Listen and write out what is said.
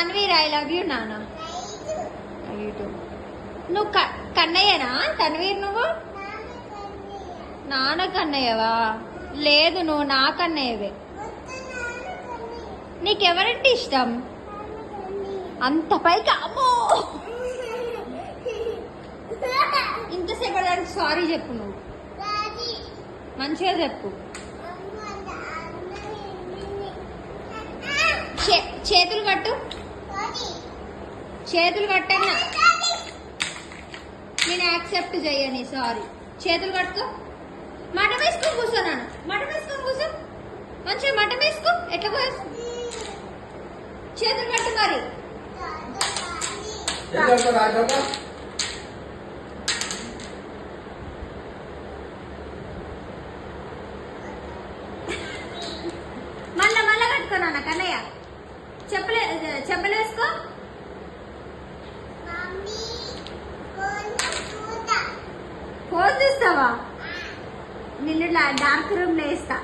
Tanveer I love you నాన్న. నువ్వు కన్నయ్యనా తన్వీర్? నువ్వు నాన్న కన్నయ్యవా? లేదు, నువ్వు నా కన్నయ్యవే. నీకెవరంటే ఇష్టం? అంత పైకి అమ్మో. ఇంతసేపు దానికి సారీ చెప్పు. నువ్వు మంచిగా చెప్పు. చేతులు కట్టు. చేతులు కట్టన్నా నేను యాక్సెప్ట్ చెయ్యని. సారీ. చేతులు కట్టుకో. మటం వేసుకొని కూర్చోన్నాను. మటం వేసుకొని కూర్చో. మంచిగా మటం వేసుకో. ఎట్లా పోయేసు. చేతులు కట్టు మరి. మళ్ళా కట్టుకోనా కన్నయ్య? చెప్పలేసుకో. ఫోన్ చూస్తావా? నిన్ను డార్క్ రూమ్ లో వేస్తా.